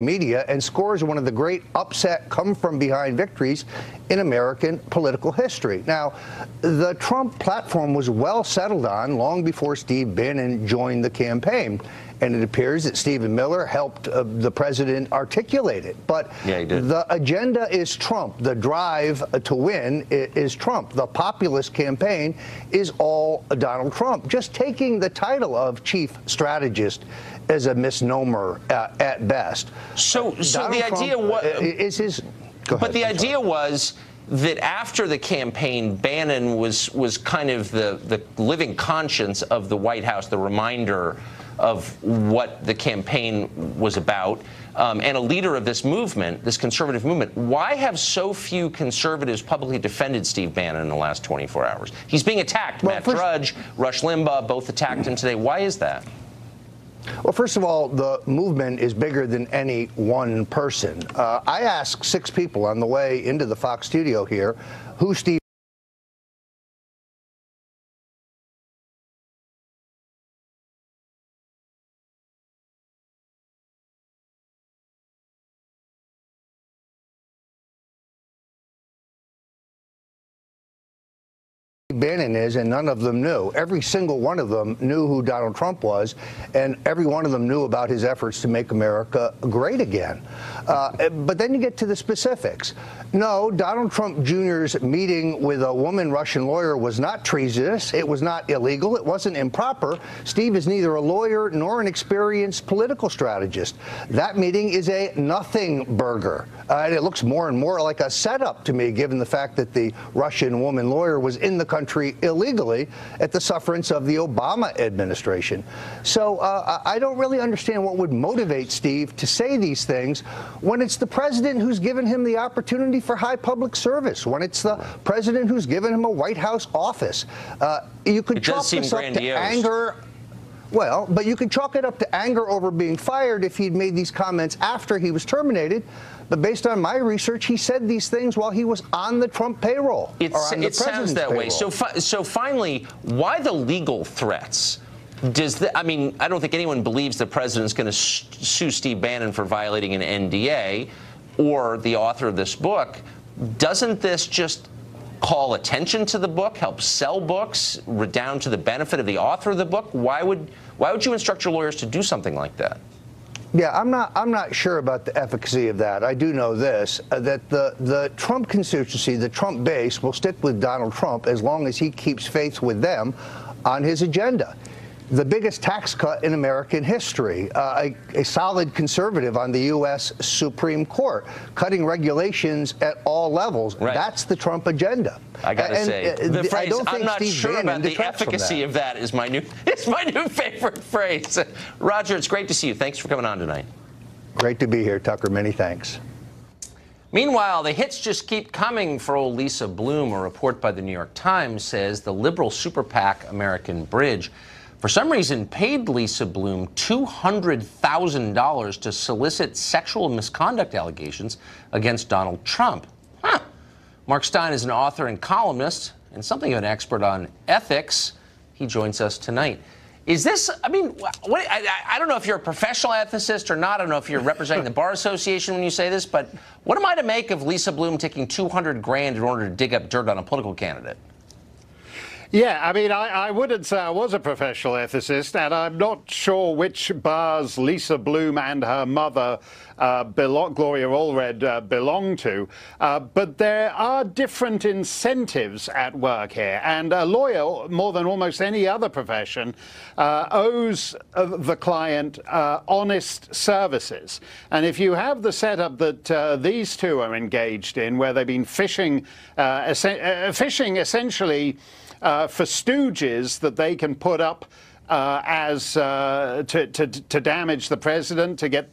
media and scores one of the great upset come-from-behind victories in American political history. Now, the Trump platform was well settled on long before Steve Bannon joined the campaign, and it appears that Stephen Miller helped the president articulate it. But yeah, he did. The agenda is Trump. The drive to win is Trump. The populist campaign is all Donald Trump. Just taking the title of chief strategist is a misnomer at best. So the idea was, but the idea was that after the campaign, Bannon was kind of the living conscience of the White House, the reminder of what the campaign was about, and a leader of this movement, this conservative movement. Why have so few conservatives publicly defended Steve Bannon in the last 24 hours? He's being attacked. Well, Matt Drudge, Rush Limbaugh, both attacked him today. Why is that? Well, first of all, the movement is bigger than any one person. I asked 6 people on the way into the Fox studio here who Steve Bannon is, and none of them knew. Every single one of them knew who Donald Trump was, and every one of them knew about his efforts to make America great again. But then you get to the specifics. No, Donald Trump Jr.'s meeting with a woman Russian lawyer was not treasonous. It was not illegal. It wasn't improper. Steve is neither a lawyer nor an experienced political strategist. That meeting is a nothing burger. And it looks more and more like a setup to me, given the fact that the Russian woman lawyer was in the country illegally at the sufferance of the Obama administration. So I don't really understand what would motivate Steve to say these things when it's the president who's given him the opportunity for high public service, when it's the president who's given him a White House office. You could chalk this up to anger. Well, but you could chalk it up to anger over being fired if he'd made these comments after he was terminated. But based on my research, he said these things while he was on the Trump payroll. It sounds that way. So finally, why the legal threats? I mean, I don't think anyone believes the president's going to sue Steve Bannon for violating an NDA or the author of this book. Doesn't this just call attention to the book, help sell books, redound to the benefit of the author of the book? Why would you instruct your lawyers to do something like that? Yeah, I'm not sure about the efficacy of that. I do know this, that the Trump constituency, the Trump base, will stick with Donald Trump as long as he keeps faith with them on his agenda. The biggest tax cut in American history, a solid conservative on the U.S. Supreme Court, cutting regulations at all levels. Right. That's the Trump agenda. I got to say, the phrase, I'm not sure about the efficacy of that is my new favorite phrase. Roger, it's great to see you. Thanks for coming on tonight. Great to be here, Tucker. Many thanks. Meanwhile, the hits just keep coming for old Lisa Bloom. A report by the New York Times says the liberal super PAC American Bridge, for some reason, paid Lisa Bloom $200,000 to solicit sexual misconduct allegations against Donald Trump. Huh. Mark Stein is an author and columnist and something of an expert on ethics. He joins us tonight. Is this, I mean, I don't know if you're a professional ethicist or not. I don't know if you're representing the Bar Association when you say this, but what am I to make of Lisa Bloom taking $200,000 in order to dig up dirt on a political candidate? Yeah, I mean, I wouldn't say I was a professional ethicist, and I'm not sure which bars Lisa Bloom and her mother, Gloria Allred, belong to, but there are different incentives at work here, and a lawyer, more than almost any other profession, owes the client honest services. And if you have the setup that these two are engaged in, where they've been fishing essentially for stooges that they can put up to damage the president, to get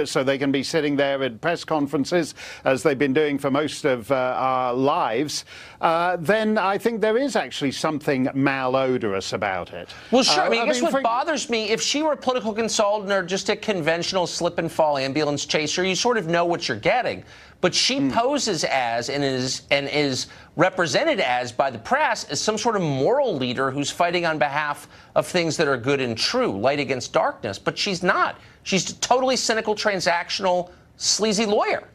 so they can be sitting there at press conferences as they've been doing for most of our lives, then I think there is actually something malodorous about it. Well, sure. I guess what bothers me, if she were a political consultant or just a conventional slip and fall ambulance chaser, you sort of know what you're getting. but she poses as and is represented as by the press as some sort of moral leader who's fighting on behalf of things that are good and true, light against darkness. But she's not. She's a totally cynical, transactional, sleazy lawyer.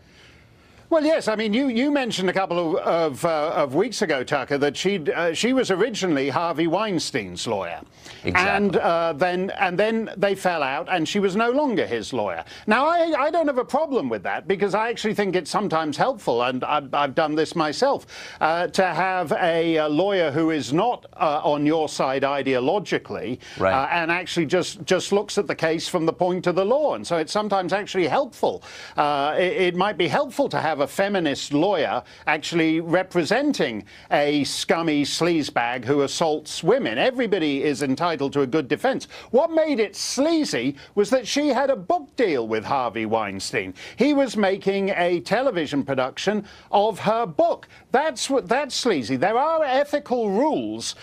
Well, yes. I mean, you mentioned a couple of weeks ago, Tucker, that she was originally Harvey Weinstein's lawyer, exactly. and then they fell out, and she was no longer his lawyer. Now, I don't have a problem with that, because I actually think it's sometimes helpful, and I've done this myself, to have a lawyer who is not on your side ideologically, right. And actually just looks at the case from the point of the law. And so it's sometimes actually helpful. It might be helpful to have a feminist lawyer actually representing a scummy sleazebag who assaults women. Everybody is entitled to a good defense. What made it sleazy was that she had a book deal with Harvey Weinstein. He was making a television production of her book. That's sleazy. There are ethical rules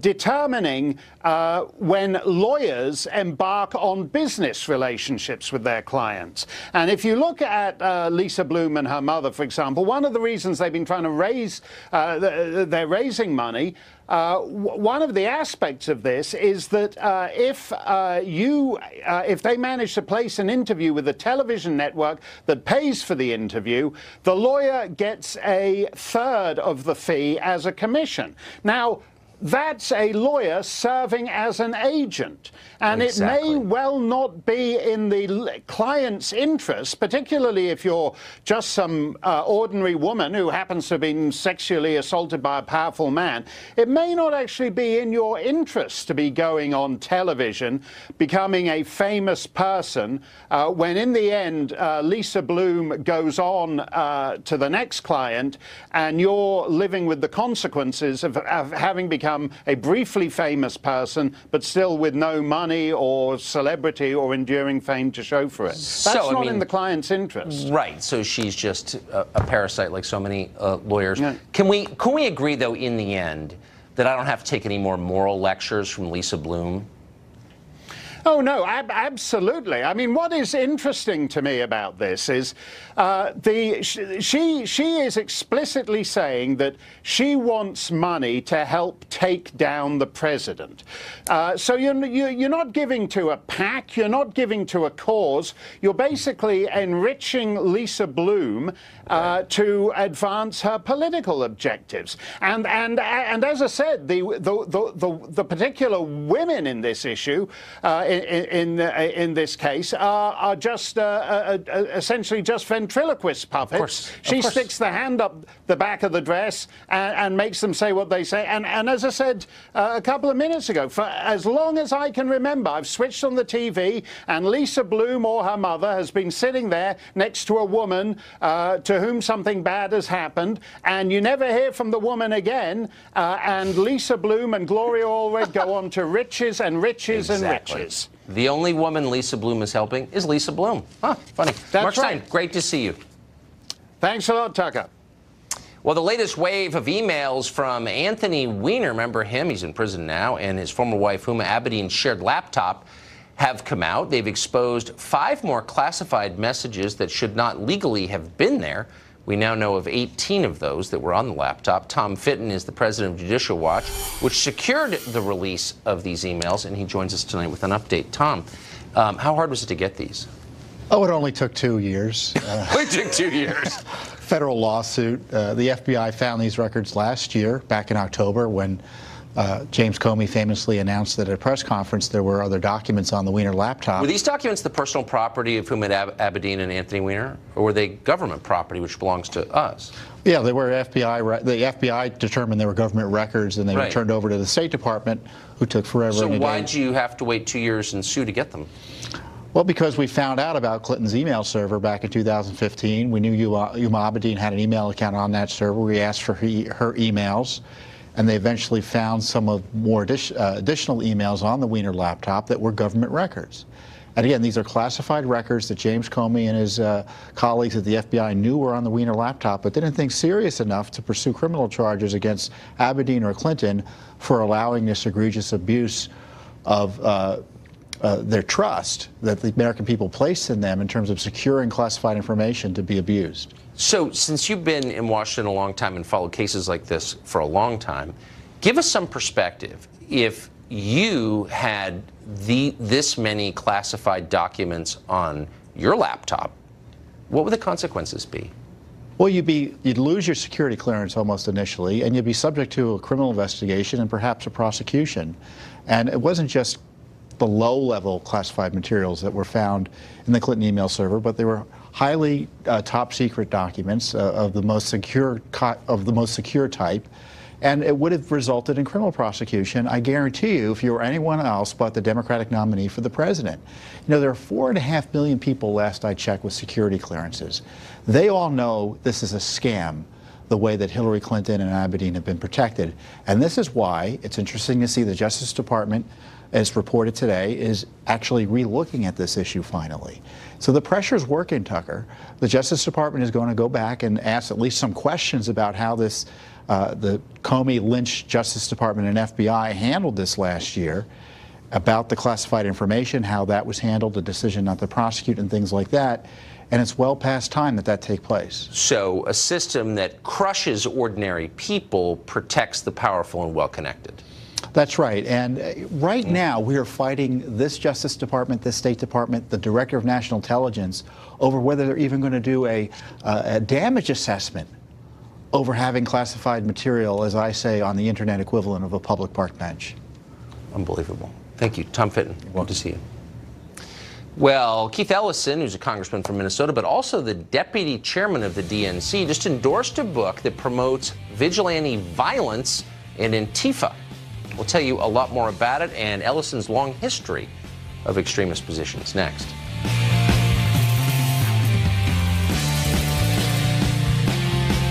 determining when lawyers embark on business relationships with their clients. And if you look at Lisa Bloom and her mother, for example, one of the reasons they've been trying to raise, they're raising money, one of the aspects of this is that if they manage to place an interview with a television network that pays for the interview, the lawyer gets a third of the fee as a commission. Now, that's a lawyer serving as an agent. And exactly. It may well not be in the client's interest, particularly if you're just some ordinary woman who happens to have been sexually assaulted by a powerful man. It may not actually be in your interest to be going on television, becoming a famous person, when in the end Lisa Bloom goes on to the next client, and you're living with the consequences of having become a briefly famous person, but still with no money or celebrity or enduring fame to show for it. That's not in the client's interest. Right. So she's just a parasite like so many lawyers. Yeah. Can we agree, though, in the end, that I don't have to take any more moral lectures from Lisa Bloom? Oh, no, absolutely. I mean, what is interesting to me about this is she is explicitly saying that she wants money to help take down the president. So you're not giving to a PAC, you're not giving to a cause, you're basically enriching Lisa Bloom to advance her political objectives. And as I said, the particular women in this issue, in this case, are just essentially just ventriloquist puppets. Of course. She sticks the hand up the back of the dress and makes them say what they say. And as I said a couple of minutes ago, for as long as I can remember, I've switched on the TV, and Lisa Bloom or her mother has been sitting there next to a woman to whom something bad has happened, and you never hear from the woman again. And Lisa Bloom and Gloria Allred go on to riches and riches and riches. The only woman Lisa Bloom is helping is Lisa Bloom. Huh, funny. That's Mark Stein, right. great to see you. Thanks a lot, Tucker. Well, the latest wave of emails from Anthony Weiner, remember him, he's in prison now, and his former wife, Huma Abedin's shared laptop, have come out. They've exposed 5 more classified messages that should not legally have been there. We now know of 18 of those that were on the laptop. Tom Fitton is the president of Judicial Watch, which secured the release of these emails, and he joins us tonight with an update. Tom, how hard was it to get these? Oh, it only took 2 years. It took 2 years. Federal lawsuit. The FBI found these records last year, back in October, when James Comey famously announced that at a press conference there were other documents on the Weiner laptop. Were these documents the personal property of Huma Abedin and Anthony Weiner, or were they government property which belongs to us? Yeah, they were FBI. The FBI determined they were government records, and they were turned over to the State Department, who took forever. So why did you have to wait 2 years and sue to get them? Well, because we found out about Clinton's email server back in 2015. We knew Huma Abedin had an email account on that server. We asked for her emails, and they eventually found some of more additional emails on the Weiner laptop that were government records. And again, these are classified records that James Comey and his colleagues at the FBI knew were on the Weiner laptop, but didn't think serious enough to pursue criminal charges against Abedin or Clinton for allowing this egregious abuse of their trust that the American people place in them in terms of securing classified information to be abused. So, since you've been in Washington a long time and followed cases like this for a long time, give us some perspective. If you had this many classified documents on your laptop, what would the consequences be? Well, you'd lose your security clearance almost initially, and you'd be subject to a criminal investigation and perhaps a prosecution. And it wasn't just the low-level classified materials that were found in the Clinton email server, but they were highly top-secret documents of the most secure type. And it would have resulted in criminal prosecution, I guarantee you, if you were anyone else but the Democratic nominee for the president. You know, there are 4.5 million people, last I checked, with security clearances. They all know this is a scam, the way that Hillary Clinton and Abedin have been protected. And this is why it's interesting to see the Justice Department, as reported today, is actually re-looking at this issue finally. So the pressure's working, Tucker. The Justice Department is going to go back and ask at least some questions about how this the Comey-Lynch Justice Department and FBI handled this last year, about the classified information, how that was handled, the decision not to prosecute and things like that. And it's well past time that take place. So a system that crushes ordinary people protects the powerful and well-connected. That's right. And right now we are fighting this Justice Department, this State Department, the Director of National Intelligence over whether they're even going to do a damage assessment over having classified material, as I say, on the internet equivalent of a public park bench. Unbelievable. Thank you. Tom Fitton, good to see you. Well, Keith Ellison, who's a congressman from Minnesota, but also the deputy chairman of the DNC, just endorsed a book that promotes vigilante violence and Antifa. We'll tell you a lot more about it and Ellison's long history of extremist positions next.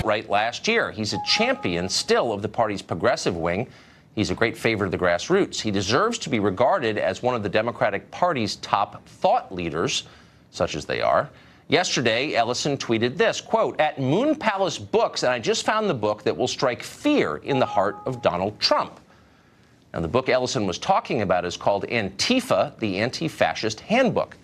Right last year, he's a champion still of the party's progressive wing. He's a great favorite of the grassroots. He deserves to be regarded as one of the Democratic Party's top thought leaders, such as they are. Yesterday, Ellison tweeted this, quote, "At Moon Palace Books, and I just found the book that will strike fear in the heart of Donald Trump." Now, the book Ellison was talking about is called Antifa, the Anti-Fascist Handbook.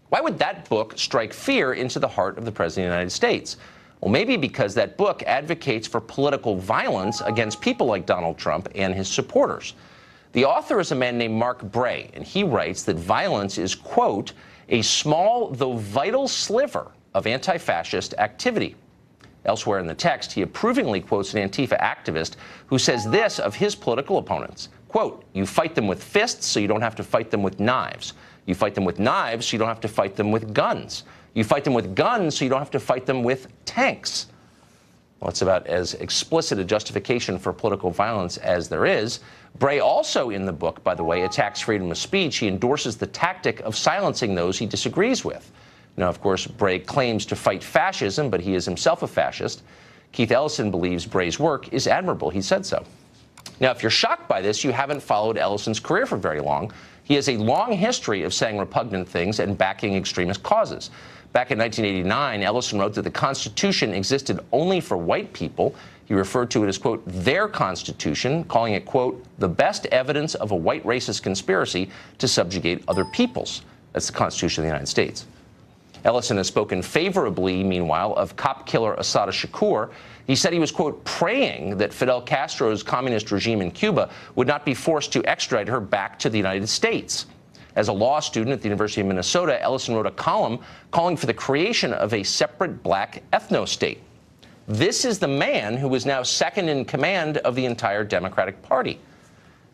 Why would that book strike fear into the heart of the President of the United States? Well, maybe because that book advocates for political violence against people like Donald Trump and his supporters. The author is a man named Mark Bray, and he writes that violence is, quote, "a small though vital sliver of anti-fascist activity." Elsewhere in the text, he approvingly quotes an Antifa activist who says this of his political opponents, quote, "You fight them with fists so you don't have to fight them with knives. You fight them with knives so you don't have to fight them with guns. You fight them with guns so you don't have to fight them with tanks." Well, it's about as explicit a justification for political violence as there is. Bray also in the book, by the way, attacks freedom of speech. He endorses the tactic of silencing those he disagrees with. Now, of course, Bray claims to fight fascism, but he is himself a fascist. Keith Ellison believes Bray's work is admirable. He said so. Now, if you're shocked by this, you haven't followed Ellison's career for very long. He has a long history of saying repugnant things and backing extremist causes. Back in 1989, Ellison wrote that the Constitution existed only for white people. He referred to it as, quote, "their Constitution," calling it, quote, "the best evidence of a white racist conspiracy to subjugate other peoples." That's the Constitution of the United States. Ellison has spoken favorably, meanwhile, of cop killer Assata Shakur. He said he was, quote, "praying that Fidel Castro's communist regime in Cuba would not be forced to extradite her back to the United States." As a law student at the University of Minnesota, Ellison wrote a column calling for the creation of a separate black ethno-state. This is the man who is now second in command of the entire Democratic Party.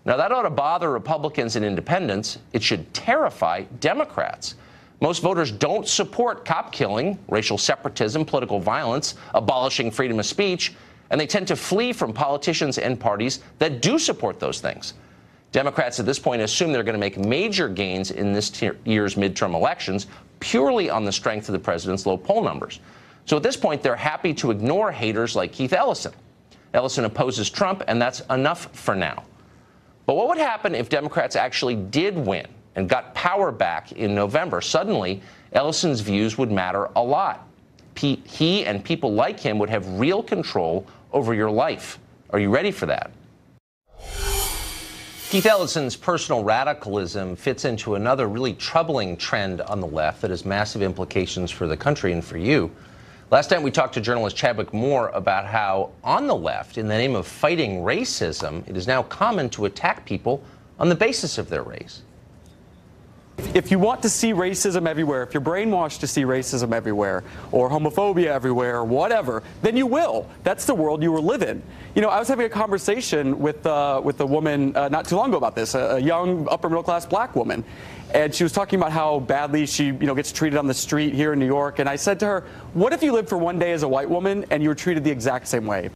Now, that ought to bother Republicans and independents. It should terrify Democrats. Most voters don't support cop killing, racial separatism, political violence, abolishing freedom of speech, and they tend to flee from politicians and parties that do support those things. Democrats at this point assume they're going to make major gains in this year's midterm elections purely on the strength of the president's low poll numbers. So at this point, they're happy to ignore haters like Keith Ellison. Ellison opposes Trump, and that's enough for now. But what would happen if Democrats actually did win and got power back in November? Suddenly, Ellison's views would matter a lot. He and people like him would have real control over your life. Are you ready for that? Keith Ellison's personal radicalism fits into another really troubling trend on the left that has massive implications for the country and for you. Last time we talked to journalist Chadwick Moore about how on the left, in the name of fighting racism, it is now common to attack people on the basis of their race. If you want to see racism everywhere, if you're brainwashed to see racism everywhere, or homophobia everywhere, or whatever, then you will. That's the world you will live in. You know, I was having a conversation with a woman not too long ago about this, a young upper middle class black woman, and she was talking about how badly she, gets treated on the street here in New York. And I said to her, "What if you lived for one day as a white woman and you were treated the exact same way?"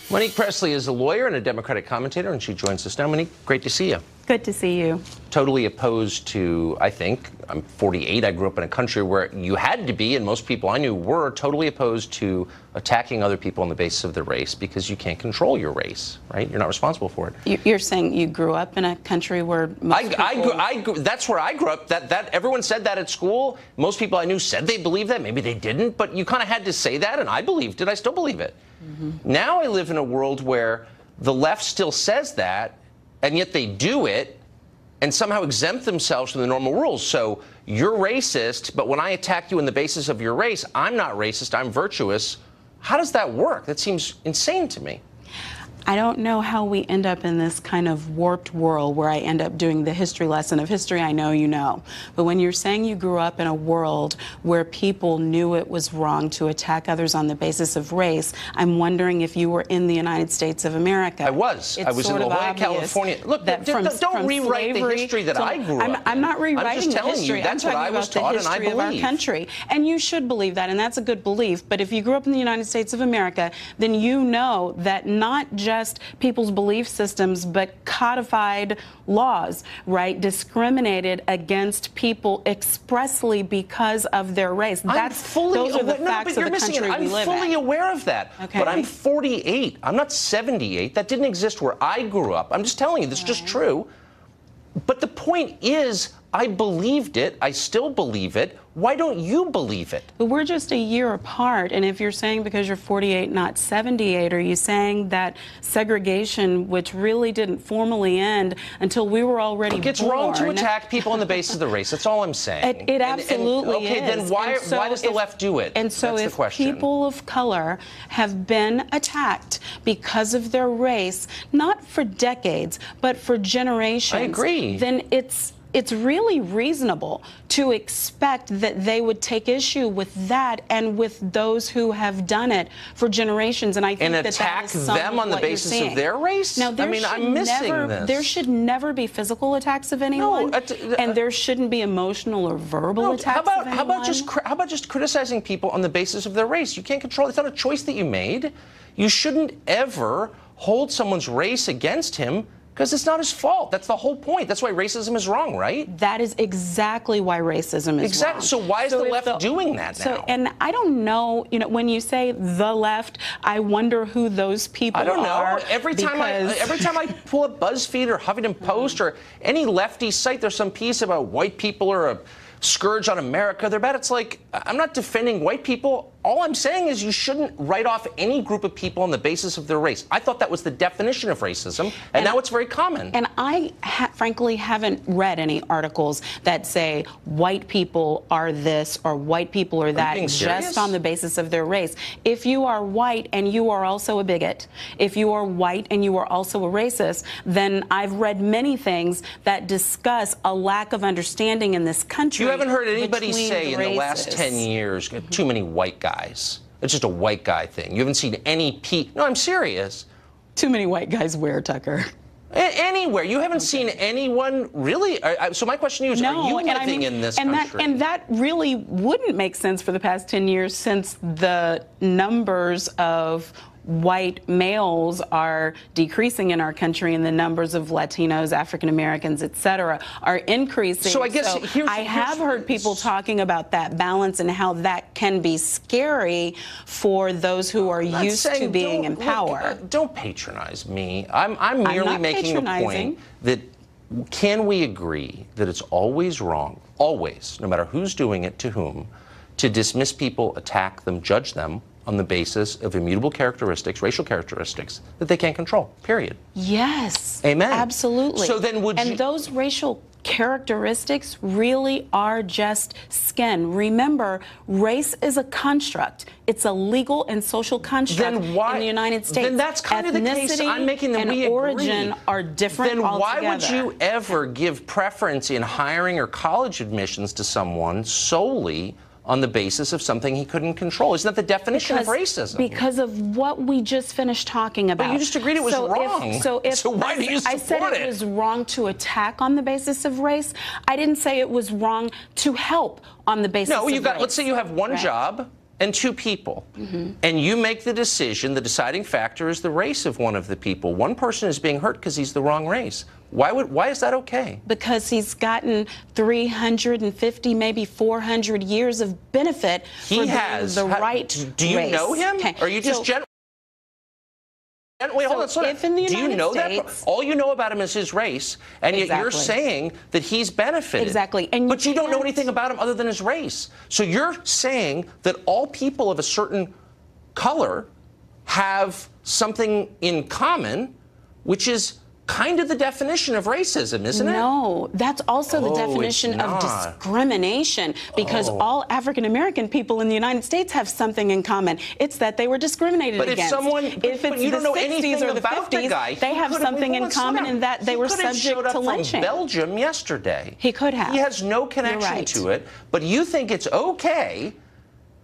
Monique Presley is a lawyer and a Democratic commentator, and she joins us now. Monique, great to see you. Good to see you. Totally opposed to, I think, I'm 48, I grew up in a country where you had to be, and most people I knew were totally opposed to attacking other people on the basis of their race because you can't control your race, right? You're not responsible for it. You're saying you grew up in a country where most people... That's where I grew up. That everyone said that at school. Most people I knew said they believed that. Maybe they didn't, but you kind of had to say that, and I believed it. I still believe it. Mm-hmm. Now I live in a world where the left still says that, and yet they do it and somehow exempt themselves from the normal rules. So you're racist, but when I attack you on the basis of your race, I'm not racist, I'm virtuous. How does that work? That seems insane to me. I don't know how we end up in this kind of warped world where I end up doing the history lesson of history I know you know. But when you're saying you grew up in a world where people knew it was wrong to attack others on the basis of race, I'm wondering if you were in the United States of America. I was. I was in La Jolla, California. Look, don't rewrite the history that I grew up in. I'm not rewriting the history. That's what I was taught and I believe. Of our country. And you should believe that, and that's a good belief. But if you grew up in the United States of America, then you know that not just people's belief systems, but codified laws, right, discriminated against people expressly because of their race. Those are the facts of the country we live in. I'm fully aware of that. Okay. But I'm 48. I'm not 78. That didn't exist where I grew up. I'm just telling you, this is just true. But the point is, I believed it. I still believe it. Why don't you believe it? But we're just a year apart. And if you're saying because you're 48, not 78, are you saying that segregation, which really didn't formally end until we were already born? It's wrong to attack people on the basis of the race. That's all I'm saying. It absolutely is. Okay, then why does the left do it? And so if people of color have been attacked because of their race, not for decades, but for generations, I agree. Then it's really reasonable to expect that they would take issue with that and with those who have done it for generations. And I think that attack them on the basis of their race? Now, I'm missing this. There should never be physical attacks of anyone, and there shouldn't be emotional or verbal attacks of anyone. How about just criticizing people on the basis of their race? You can't control it. It's not a choice that you made. You shouldn't ever hold someone's race against him, because it's not his fault. That's the whole point. That's why racism is wrong, right? That is exactly why racism is wrong. So why is the left doing that now? And I don't know, when you say the left, I wonder who those people are. I don't know. Every time I pull up BuzzFeed or Huffington Post or any lefty site, there's some piece about white people are a scourge on America. They're bad. It's like, I'm not defending white people. All I'm saying is you shouldn't write off any group of people on the basis of their race. I thought that was the definition of racism, and now it's very common. And I frankly haven't read any articles that say white people are this or white people are that just on the basis of their race. If you are white and you are also a bigot, if you are white and you are also a racist, then I've read many things that discuss a lack of understanding in this country. You haven't heard anybody say in the last 10 years, too many white guys. It's just a white guy thing. You haven't seen any No, I'm serious. Too many white guys where, Tucker? Anywhere. You haven't seen anyone really? So my question to you is, are you living in this country? And that really wouldn't make sense for the past 10 years since the numbers of white males are decreasing in our country and the numbers of Latinos, African Americans, et cetera, are increasing. So I guess I have heard people talking about that balance and how that can be scary for those who are used to being in power. Don't patronize me. I'm merely making a point that can we agree that it's always wrong, always, no matter who's doing it to whom, to dismiss people, attack them, judge them on the basis of immutable characteristics, racial characteristics, that they can't control, period. Yes. Amen. Absolutely. So then would you... And those racial characteristics really are just skin. Remember, race is a construct. It's a legal and social construct in the United States. Then that's kind of the case I'm making, that we agree. Origin are different Then why altogether. would you ever give preference in hiring or college admissions to someone solely on the basis of something he couldn't control? Isn't that the definition of racism? Because of what we just finished talking about. But you just agreed it was wrong. So why do you support I said it was wrong to attack on the basis of race. I didn't say it was wrong to help on the basis of race. No, let's say you have one job and two people, and you make the decision, the deciding factor is the race of one of the people. One person is being hurt because he's the wrong race. Why is that okay? Because he's gotten 350, maybe 400 years of benefit for being the right race. Do you know him? Okay. Or are you just Wait, hold on. If in the United Do you know States, that? All you know about him is his race, and yet you're saying that he's benefited. Exactly. But you don't know anything about him other than his race. So you're saying that all people of a certain color have something in common, which is kind of the definition of racism, isn't it? No, that's also the definition of discrimination, because all African American people in the United States have something in common. It's that they were discriminated against. If it's you don't know the 60s anything or the about 50s, the guy, they have something in common in that they were subject to lynching. From Belgium yesterday. He could have. He has no connection to it, but you think it's okay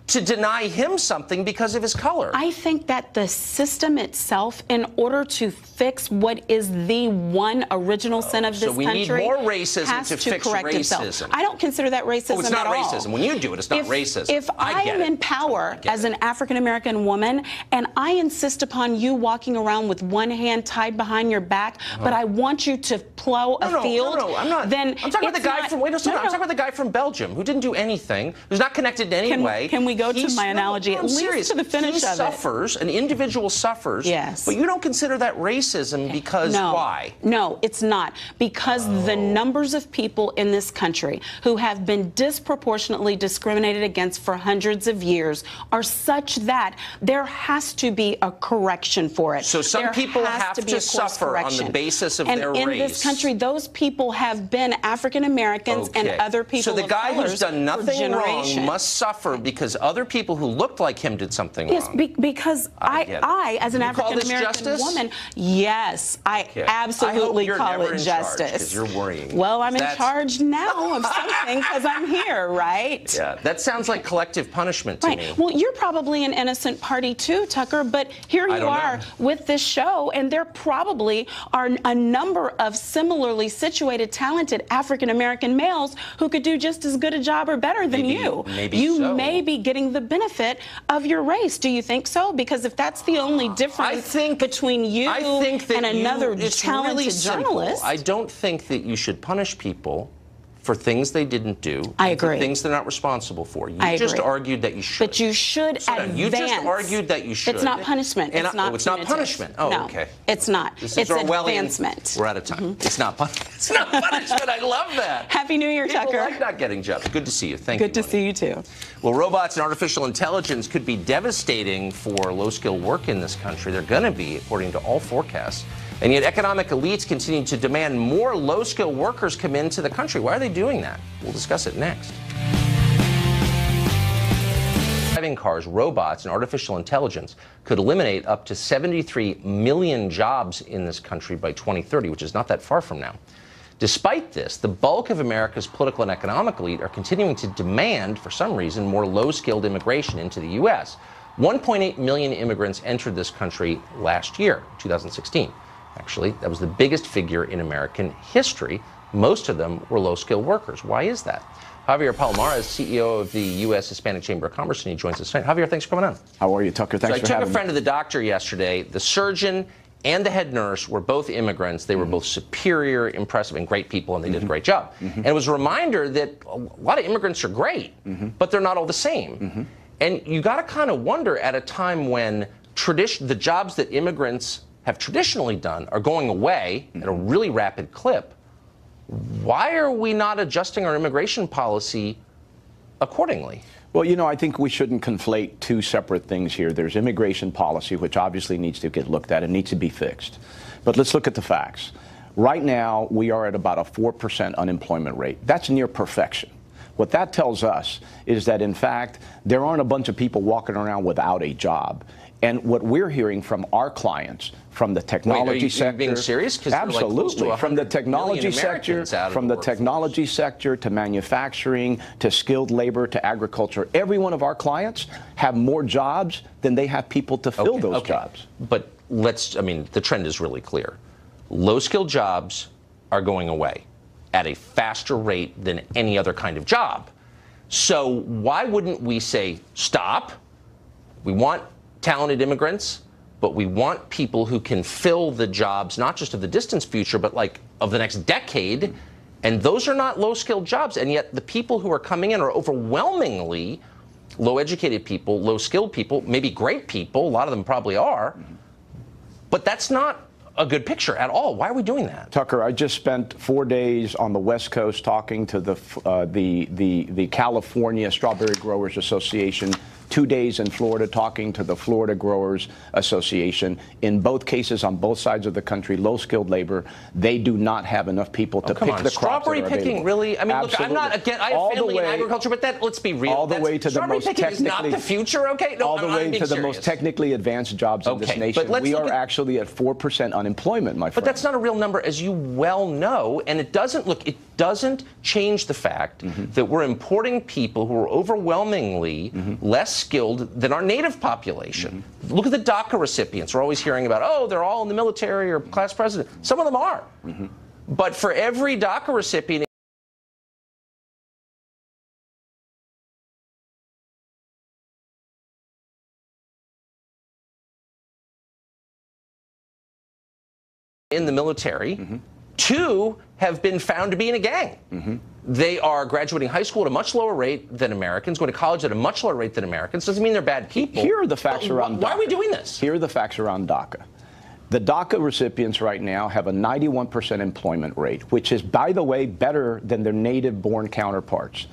to deny him something because of his color. I think that the system itself, in order to fix what is the one original sin of this country, so we need more racism to fix racism. Itself. I don't consider that racism it's not at racism. all. When you do it, it's not racism. If I am in power as an African American woman and I insist upon you walking around with one hand tied behind your back, but I want you to plow a field, I'm not. Then I'm talking about the guy from. Wait a second. I'm talking about the guy from Belgium who didn't do anything, who's not connected in any way. Can we go to my analogy at least to the finish of it? He suffers. An individual suffers. Yes. But you don't consider that racism because why? No, it's not. Because the numbers of people in this country who have been disproportionately discriminated against for hundreds of years are such that there has to be a correction for it. So some people have to suffer on the basis of their race. And in this country, those people have been African Americans and other people of colors. So the guy who's done nothing wrong must suffer because other people who looked like him did something wrong. Yes, because I, as an African American woman, yes, I absolutely call it justice. Because you're worrying. Well, I'm in charge now of something because I'm here, right? Yeah, that sounds like collective punishment to me. Well, you're probably an innocent party too, Tucker, but here you are with this show, and there probably are a number of similarly situated, talented African American males who could do just as good a job or better than you. You may be getting the benefit of your race. Do you think so? Because if that's the only difference between you and another talented journalist. I don't think that you should punish people for things they didn't do. I agree. For things they're not responsible for. You just argued that you should. But you should advance. You just argued that you should. It's not punishment. It's not it's not punishment. Oh, no, okay. It's not. It's advancement. We're out of time. It's not punishment. It's not punishment. I love that. Happy New Year, Tucker. People like not getting jobs. Good to see you. Thank you. Good to see you, too. Well, robots and artificial intelligence could be devastating for low-skilled work in this country. They're going to be, according to all forecasts. And yet economic elites continue to demand more low-skilled workers come into the country. Why are they doing that? We'll discuss it next. Driving cars, robots, and artificial intelligence could eliminate up to 73 million jobs in this country by 2030, which is not that far from now. Despite this, the bulk of America's political and economic elite are continuing to demand, for some reason, more low-skilled immigration into the U.S. 1.8 million immigrants entered this country last year, 2016. Actually, that was the biggest figure in American history. Most of them were low-skilled workers. Why is that? Javier Palomar is CEO of the U.S. Hispanic Chamber of Commerce, and he joins us tonight. Javier, thanks for coming on. How are you, Tucker? Thanks for having me. I took a friend to the doctor yesterday. The surgeon and the head nurse were both immigrants. They were both superior, impressive, and great people, and they did a great job. And it was a reminder that a lot of immigrants are great, but they're not all the same. And you got to kind of wonder at a time when the jobs that immigrants have traditionally done are going away at a really rapid clip. Why are we not adjusting our immigration policy accordingly. Well, you know, I think we shouldn't conflate two separate things here. There's immigration policy, which obviously needs to get looked at and needs to be fixed. But let's look at the facts. Right now, we are at about a 4% unemployment rate. That's near perfection. What that tells us is that, in fact, there aren't a bunch of people walking around without a job. And what we're hearing from our clients, from the technology sector, are you being serious? Absolutely, like from the technology sector, to manufacturing, to skilled labor, to agriculture, every one of our clients have more jobs than they have people to fill those jobs. But the trend is really clear. Low-skilled jobs are going away at a faster rate than any other kind of job. So why wouldn't we say, stop? We want talented immigrants, but we want people who can fill the jobs, not just of the distant future, but like of the next decade. And those are not low-skilled jobs. And yet the people who are coming in are overwhelmingly low-educated people, low-skilled people, maybe great people. A lot of them probably are. But that's not a good picture at all. Why are we doing that? Tucker, I just spent 4 days on the West Coast talking to the California Strawberry Growers Association, 2 days in Florida talking to the Florida Growers Association. In both cases, on both sides of the country, low-skilled labor, they do not have enough people to pick the crops. Strawberry picking, really? I mean, Absolutely. Look, I'm not again. I have family in agriculture, but let's be real. All the way to the most technically, is not the future. Okay, no, all the way to the most technically advanced jobs in this nation. But we are actually at 4% unemployment, my friend. But that's not a real number, as you well know, and it doesn't change the fact that we're importing people who are overwhelmingly less skilled than our native population. Look at the DACA recipients. We're always hearing about, oh, they're all in the military or class president. Some of them are. But for every DACA recipient in the military, 2 have been found to be in a gang. They are graduating high school at a much lower rate than Americans, going to college at a much lower rate than Americans. Doesn't mean they're bad people. Here are the facts around DACA. Why are we doing this? Here are the facts around DACA. The DACA recipients right now have a 91% employment rate, which is, by the way, better than their native-born counterparts.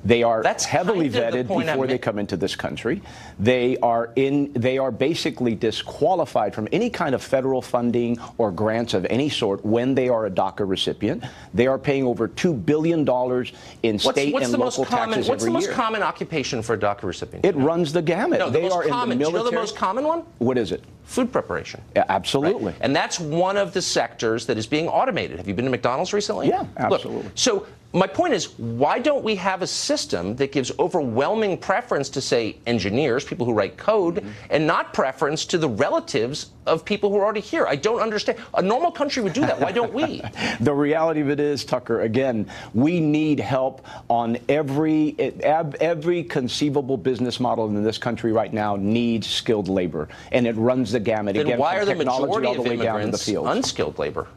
They are heavily vetted before they come into this country. They are basically disqualified from any kind of federal funding or grants of any sort when they are a DACA recipient. They are paying over $2 billion in state and local taxes every year. What's the most common occupation for a DACA recipient? It runs the gamut. No, they are in the military. Do you know the most common one? What is it? Food preparation. Yeah, absolutely. Right? And that's one of the sectors that is being automated. Have you been to McDonald's recently? Yeah, absolutely. Look, so my point is, why don't we have a system that gives overwhelming preference to, say, engineers, people who write code, and not preference to the relatives of people who are already here? I don't understand. A normal country would do that. Why don't we? The reality of it is, Tucker, again, we need help on every conceivable business model in this country right now needs skilled labor, and it runs the gamut. Then again, why are the technology majority all the of way down to the immigrants fields? Unskilled labor?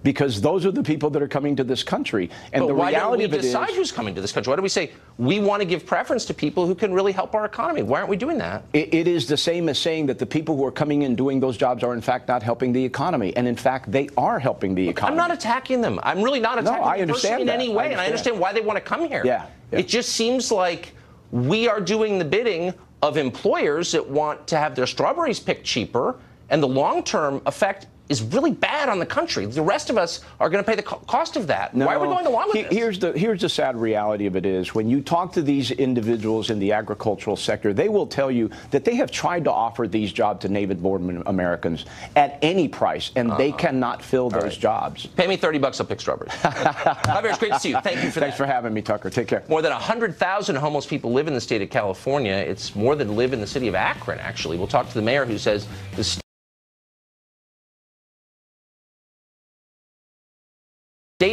Because those are the people that are coming to this country. And but the reality of it is, why don't we decide who's coming to this country? Why do we say we want to give preference to people who can really help our economy? Why aren't we doing that? It is the same as saying that the people who are coming in doing those jobs are in fact not helping the economy. And in fact, they are helping the economy. I'm not attacking them. I'm really not attacking them personally in any way. And I understand why they want to come here. Yeah. It just seems like we are doing the bidding of employers that want to have their strawberries picked cheaper, and the long-term effect is really bad on the country. The rest of us are going to pay the cost of that. No, why are we going along with this? Here's the sad reality of it is, when you talk to these individuals in the agricultural sector, they will tell you that they have tried to offer these jobs to native-born Americans at any price, and they cannot fill those jobs. Pay me $30, I'll pick strawberries. Javier, it's great to see you. Thank you for that. Thanks for having me, Tucker. Take care. More than 100,000 homeless people live in the state of California. It's more than live in the city of Akron, actually. We'll talk to the mayor, who says the state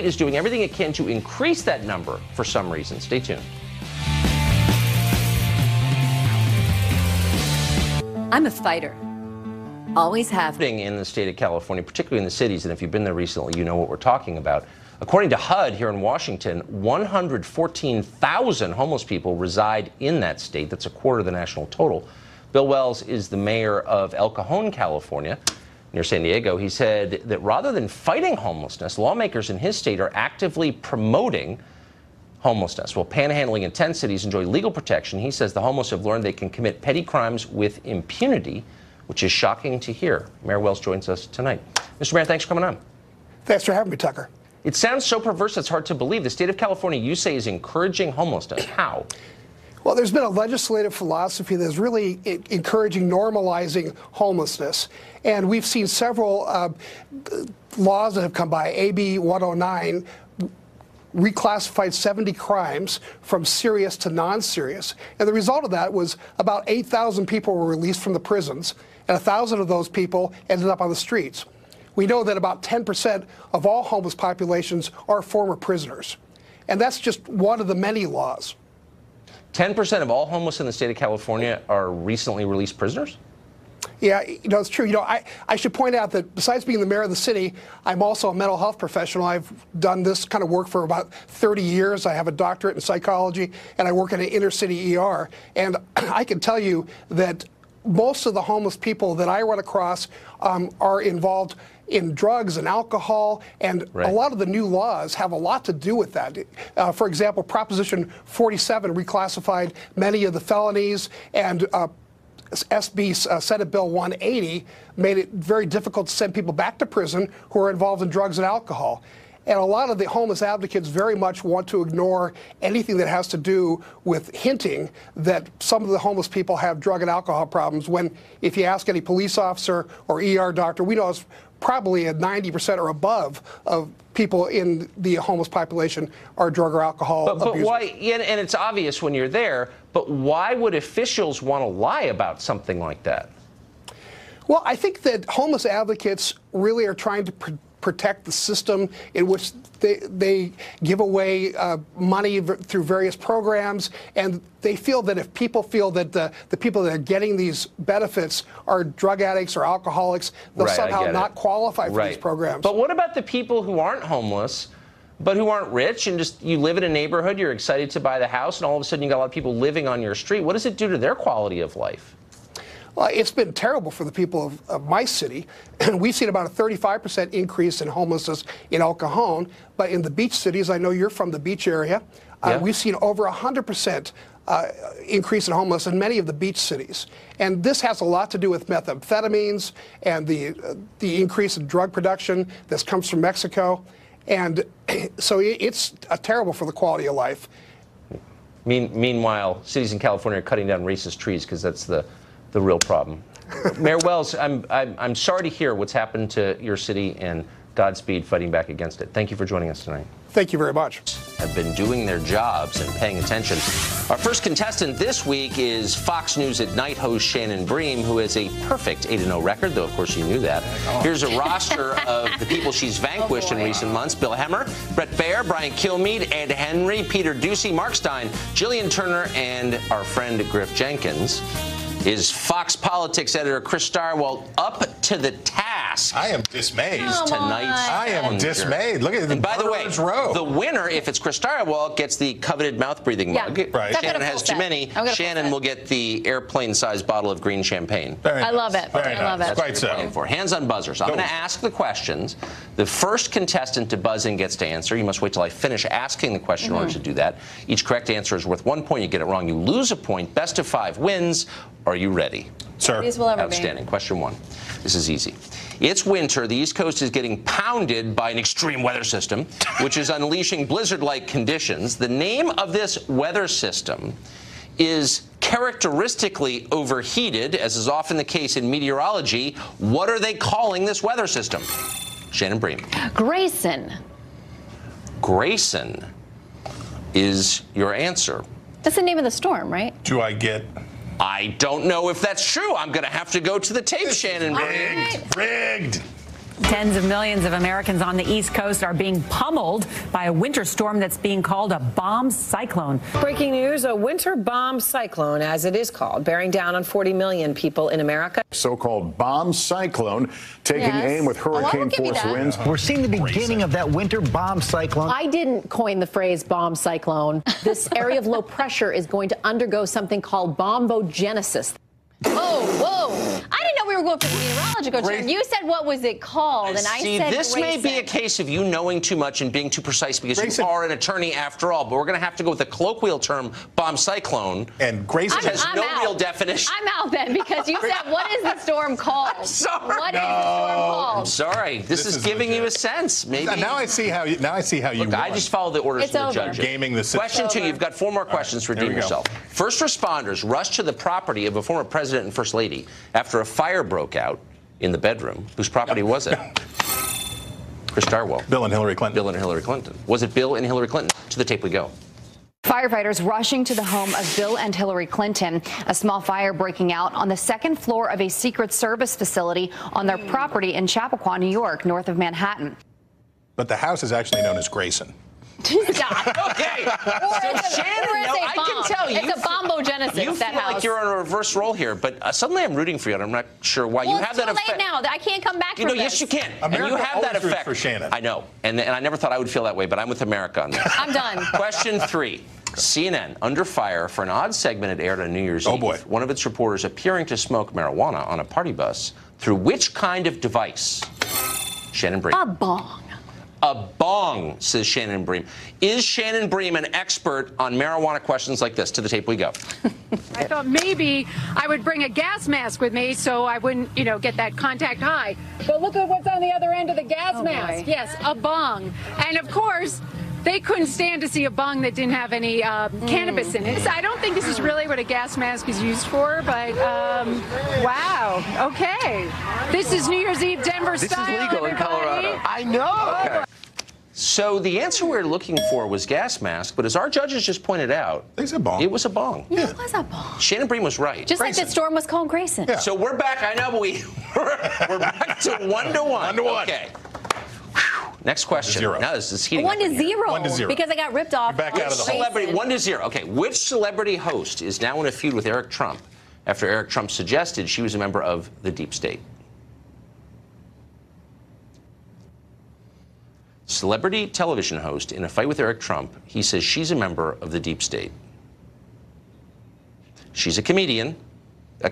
is doing everything it can to increase that number for some reason. Stay tuned. I'm a fighter. Always have. In the state of California, particularly in the cities, and if you've been there recently, you know what we're talking about. According to HUD here in Washington, 114,000 homeless people reside in that state. That's a quarter of the national total. Bill Wells is the mayor of El Cajon, California, near San Diego. He said that rather than fighting homelessness, lawmakers in his state are actively promoting homelessness. While panhandling in 10 cities enjoy legal protection, he says the homeless have learned they can commit petty crimes with impunity, which is shocking to hear. Mayor Wells joins us tonight. Mr. Mayor, thanks for coming on. Thanks for having me, Tucker. It sounds so perverse it's hard to believe. The state of California, you say, is encouraging homelessness. How? Well, there's been a legislative philosophy that's really encouraging normalizing homelessness. And we've seen several laws that have come by. AB 109 reclassified 70 crimes from serious to non-serious. And the result of that was about 8,000 people were released from the prisons, and 1,000 of those people ended up on the streets. We know that about 10% of all homeless populations are former prisoners. And that's just one of the many laws. 10% of all homeless in the state of California are recently released prisoners? Yeah, it's true. I should point out that besides being the mayor of the city, I'm also a mental health professional. I've done this kind of work for about 30 years. I have a doctorate in psychology, and I work in an inner city ER. And I can tell you that most of the homeless people that I run across are involved in drugs and alcohol, and a lot of the new laws have a lot to do with that. For example, Proposition 47 reclassified many of the felonies, and Senate Bill 180 made it very difficult to send people back to prison who are involved in drugs and alcohol. And a lot of the homeless advocates very much want to ignore anything that has to do with hinting that some of the homeless people have drug and alcohol problems, when if you ask any police officer or ER doctor, we know it's probably at 90% or above of people in the homeless population are drug or alcohol abusers. But why, and it's obvious when you're there, but why would officials want to lie about something like that? Well, I think that homeless advocates really are trying to protect the system in which they give away money through various programs, and they feel that if people feel that the people that are getting these benefits are drug addicts or alcoholics, they'll somehow not qualify for these programs. But what about the people who aren't homeless, but who aren't rich, and just you live in a neighborhood, you're excited to buy the house, and all of a sudden you got a lot of people living on your street? What does it do to their quality of life? Well, it's been terrible for the people of my city. We've seen about a 35% increase in homelessness in El Cajon, but in the beach cities, I know you're from the beach area, we've seen over 100% increase in homelessness in many of the beach cities. And this has a lot to do with methamphetamines and the increase in drug production that comes from Mexico. And so it's terrible for the quality of life. Meanwhile, cities in California are cutting down racist trees because that's the real problem. Mayor Wells, I'm sorry to hear what's happened to your city, and Godspeed fighting back against it. Thank you for joining us tonight. Thank you very much. Have been doing their jobs and paying attention. Our first contestant this week is Fox News at Night host Shannon Bream, who has a perfect 8-0 record, though of course you knew that. Here's a roster of the people she's vanquished in recent months: Bill Hemmer, Brett Baer, Brian Kilmeade, Ed Henry, Peter Ducey, Mark Stein, Jillian Turner, and our friend Griff Jenkins. Is Fox Politics editor Chris Starwell up to the task? I am dismayed. Tonight. I am dismayed. Look at the by the way, row. The winner, if it's Chris Starwell, gets the coveted mouth-breathing mug. Right. Shannon has too many. Shannon will get the airplane-sized bottle of green champagne. I love it. I love it. That's quite so. For. Hands on buzzer. So I'm going to ask the questions. The first contestant to buzz in gets to answer. You must wait till I finish asking the question in order to do that. Each correct answer is worth 1 point. You get it wrong, you lose a point. Best of 5 wins. Are you ready? Sir. These will ever Outstanding. Question 1. This is easy. It's winter. The East Coast is getting pounded by an extreme weather system, which is unleashing blizzard-like conditions. The name of this weather system is characteristically overheated, as is often the case in meteorology. What are they calling this weather system? Shannon Bream. Grayson. Grayson is your answer. That's the name of the storm, right? Do I get... I don't know if that's true. I'm going to have to go to the tape, Shannon. Rigged. Tens of millions of Americans on the East Coast are being pummeled by a winter storm that's being called a bomb cyclone. Breaking news, a winter bomb cyclone, as it is called, bearing down on 40 million people in America. So-called bomb cyclone taking aim with hurricane-force winds. We're seeing the beginning of that winter bomb cyclone. I didn't coin the phrase bomb cyclone. This area of low pressure is going to undergo something called bombogenesis. Whoa, whoa. I didn't know we we were going for the meteorological term. You said, what was it called? And I said this may be a case of you knowing too much and being too precise because you are an attorney after all, but we're going to have to go with the colloquial term bomb cyclone. And Grayson has no real definition. I'm out then because you said, what is the storm called? I'm sorry. What is the storm called? I'm sorry. This is giving you a sense. Maybe. Now I see how you. Look, I just follow the orders from the judges. Gaming the system. Question 2. You've got 4 more questions to redeem yourself. First responders rushed to the property of a former president and first lady after a fire broke out in the bedroom. Whose property was it? Chris Darwell. Bill and Hillary Clinton. Bill and Hillary Clinton. Was it Bill and Hillary Clinton? To the tape we go. Firefighters rushing to the home of Bill and Hillary Clinton. A small fire breaking out on the 2nd floor of a Secret Service facility on their property in Chappaqua, New York, north of Manhattan. But the house is actually known as Grayson. Stop. Okay. So Shannon, I can tell you. It's a bombogenesis, you that feel house. like you're on a reverse role here, but suddenly I'm rooting for you, and I'm not sure why. Well, you have that effect. it's too late now. I can't come back from this. Yes, you can. America and you have that always roots effect. for Shannon. I know. And I never thought I would feel that way, but I'm with America on this. I'm done. Question 3. CNN under fire for an odd segment it aired on New Year's Eve. Oh, boy. One of its reporters appearing to smoke marijuana on a party bus through which kind of device? Shannon Bream. A bong. A bong, says Shannon Bream. Is Shannon Bream an expert on marijuana questions like this? To the tape we go. I thought maybe I would bring a gas mask with me so I wouldn't, get that contact high. But look at what's on the other end of the gas mask. Boy. Yes, a bong. And of course, they couldn't stand to see a bong that didn't have any cannabis in it. So I don't think this is really what a gas mask is used for, but wow. Okay. This is New Year's Eve Denver style. This is legal in Colorado. I know. Okay. So the answer we were looking for was gas mask, but as our judges just pointed out, they said bong. It was a bong. Yeah. It was a bong. Shannon Bream was right. Just Grayson. Like the storm was called Grayson. Yeah. So we're back. I know, but we're back to 1-1. 1-1. Okay. Next question. 1-0. Now this is heating 1-0. up. 1-0. Because I got ripped off. You're back out of the celebrity 1-0. Okay. Which celebrity host is now in a feud with Eric Trump after Eric Trump suggested she was a member of the deep state? Celebrity television host in a fight with Eric Trump. He says she's a member of the deep state. She's a comedian. She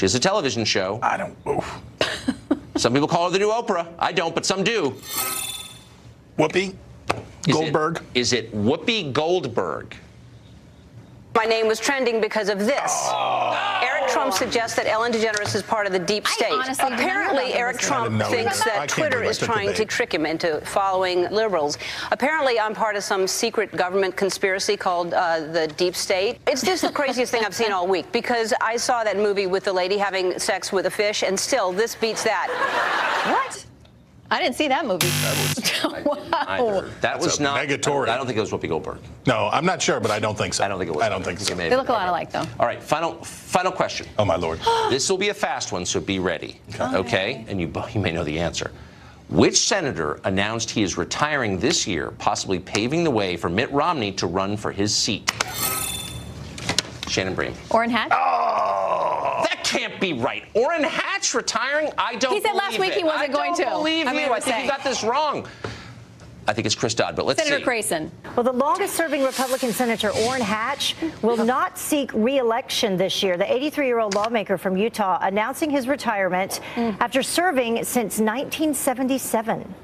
has a television show. I don't. Oof. Some people call her the new Oprah. I don't, but some do. Whoopi Goldberg. Is it Whoopi Goldberg? My name was trending because of this. Eric Trump suggests that Ellen DeGeneres is part of the deep state. Apparently, Eric Trump thinks that Twitter is trying to trick him into following liberals. Apparently, I'm part of some secret government conspiracy called the deep state. It's just the craziest thing I've seen all week because I saw that movie with the lady having sex with a fish, and still, this beats that. What? I didn't see that movie. Wow. That was not. Negatory. I don't think it was Whoopi Goldberg. No, I'm not sure, but I don't think so. I don't think it was. I don't think so. They look a lot alike, though. All right, final question. Oh, my Lord. This will be a fast one, so be ready. Okay? And you may know the answer. Which senator announced he is retiring this year, possibly paving the way for Mitt Romney to run for his seat? Shannon Bream. Orrin Hatch? Oh! That can't be right. Orrin Hatch retiring? I don't believe it. He said last week he wasn't going to. I don't believe you. I think you got this wrong. I think it's Chris Dodd, but let's see. Senator Grayson. Well, the longest-serving Republican Senator Orrin Hatch will not seek re-election this year. The 83-year-old lawmaker from Utah announcing his retirement after serving since 1977.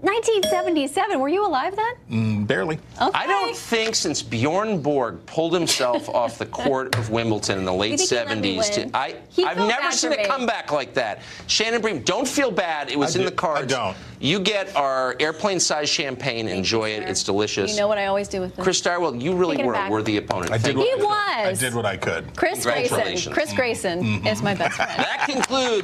1977. Were you alive then? Barely. Okay. I don't think since Bjorn Borg pulled himself off the court of Wimbledon in the late 70s, I've never seen a comeback like that. Shannon Bream, don't feel bad. It was in the cards. I don't. You get our airplane-sized champagne. Enjoy it. It's delicious. You know what I always do with them. Chris Darwell, you really were a worthy opponent. I did he was. I did what I could. Chris Grayson. Chris Grayson is my best friend. That concludes